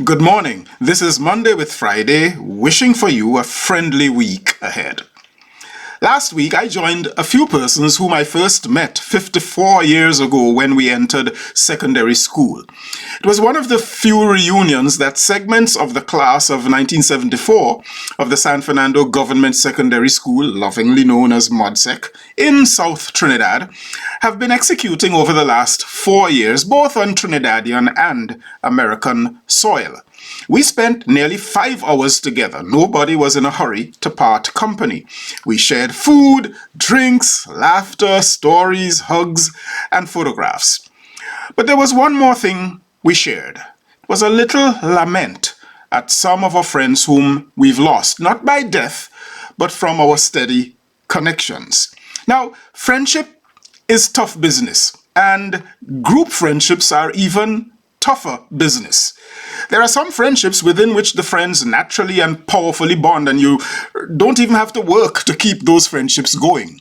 Good morning. This is Monday with Friday, wishing for you a friendly week ahead. Last week, I joined a few persons whom I first met 54 years ago when we entered secondary school. It was one of the few reunions that segments of the class of 1974 of the San Fernando Government Secondary School, lovingly known as MODSEC, in South Trinidad, have been executing over the last 4 years, both on Trinidadian and American soil. We spent nearly 5 hours together. Nobody was in a hurry to part company. We shared food, drinks, laughter, stories, hugs, and photographs. But there was one more thing we shared. It was a little lament at some of our friends whom we've lost, not by death, but from our steady connections. Now, friendship is tough business, and group friendships are even tougher business. There are some friendships within which the friends naturally and powerfully bond, and you don't even have to work to keep those friendships going.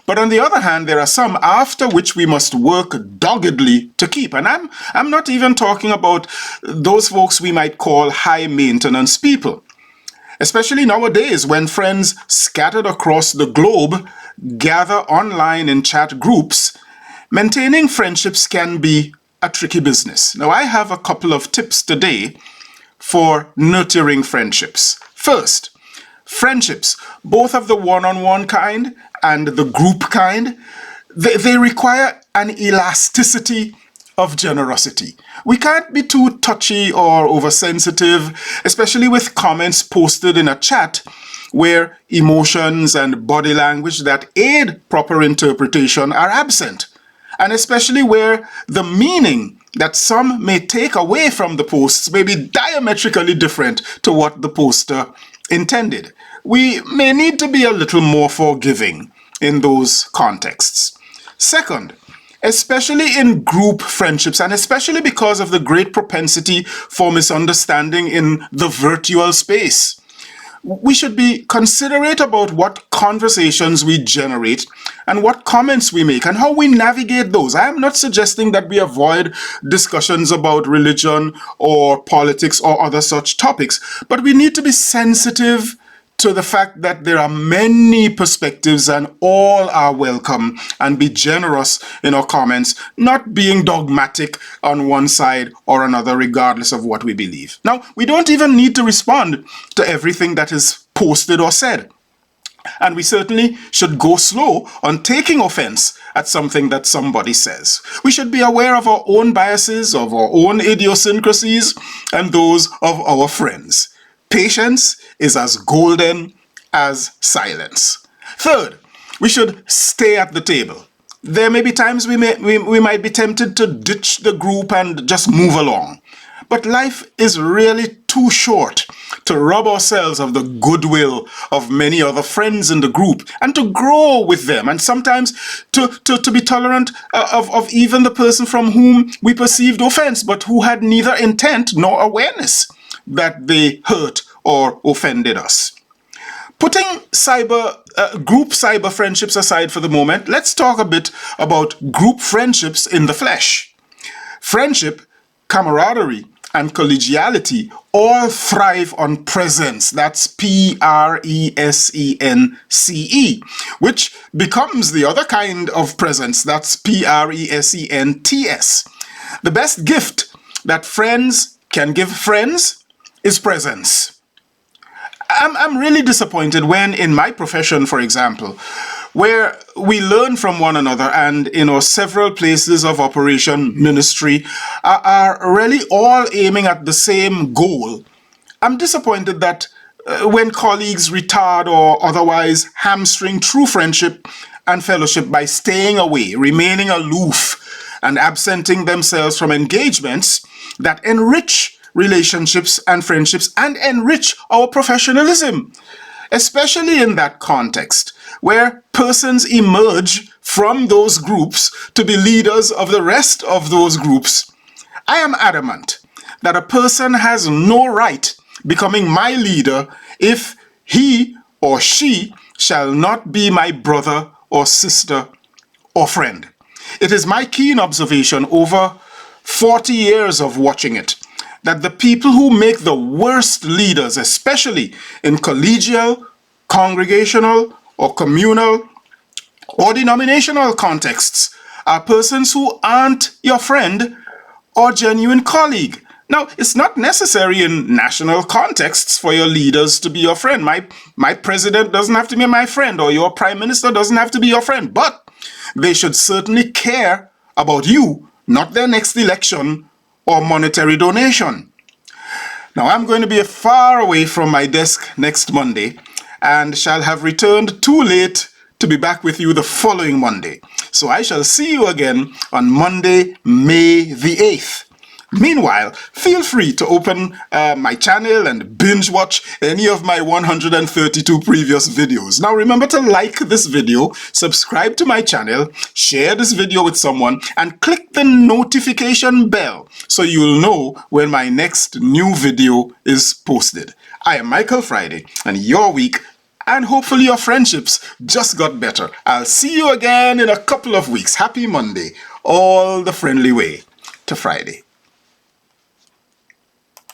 But on the other hand, there are some after which we must work doggedly to keep. And I'm not even talking about those folks we might call high maintenance people. Especially nowadays when friends scattered across the globe gather online in chat groups, maintaining friendships can be a tricky business. Now, I have a couple of tips today for nurturing friendships. First, friendships, both of the one-on-one kind and the group kind, they require an elasticity of generosity. We can't be too touchy or oversensitive, especially with comments posted in a chat where emotions and body language that aid proper interpretation are absent, and especially where the meaning that some may take away from the posts may be diametrically different to what the poster intended. We may need to be a little more forgiving in those contexts. Second, especially in group friendships, and especially because of the great propensity for misunderstanding in the virtual space, we should be considerate about what conversations we generate and what comments we make and how we navigate those. I am not suggesting that we avoid discussions about religion or politics or other such topics, but we need to be sensitive to the fact that there are many perspectives and all are welcome, and be generous in our comments, not being dogmatic on one side or another regardless of what we believe. Now, we don't even need to respond to everything that is posted or said. And we certainly should go slow on taking offense at something that somebody says. We should be aware of our own biases, of our own idiosyncrasies, and those of our friends. Patience is as golden as silence. Third, we should stay at the table. There may be times we might be tempted to ditch the group and just move along. But life is really too short to rob ourselves of the goodwill of many other friends in the group and to grow with them, and sometimes to be tolerant of even the person from whom we perceived offense but who had neither intent nor awareness that they hurt or offended us. Putting group cyber friendships aside for the moment, let's talk a bit about group friendships in the flesh. Friendship, camaraderie, and collegiality all thrive on presence. That's Presence, which becomes the other kind of presence. That's Presents. The best gift that friends can give friends is presence. I'm really disappointed when, in my profession, for example, where we learn from one another and in our several places of operation ministry are really all aiming at the same goal. I'm disappointed that when colleagues retard or otherwise hamstring true friendship and fellowship by staying away, remaining aloof, and absenting themselves from engagements that enrich relationships and friendships and enrich our professionalism, especially in that context where persons emerge from those groups to be leaders of the rest of those groups. I am adamant that a person has no right becoming my leader if he or she shall not be my brother or sister or friend. It is my keen observation over 40 years of watching it that the people who make the worst leaders, especially in collegial, congregational, or communal, or denominational contexts, are persons who aren't your friend or genuine colleague. Now, it's not necessary in national contexts for your leaders to be your friend. My president doesn't have to be my friend, or your prime minister doesn't have to be your friend, but they should certainly care about you, not their next election or monetary donation. Now, I'm going to be far away from my desk next Monday and shall have returned too late to be back with you the following Monday. So I shall see you again on Monday, May the 8th. Meanwhile, feel free to open my channel and binge watch any of my 132 previous videos. Now remember to like this video, subscribe to my channel, share this video with someone, and click the notification bell so you'll know when my next new video is posted. I am Michael Friday, and your week and hopefully your friendships just got better. I'll see you again in a couple of weeks. Happy Monday, all the friendly way to Friday.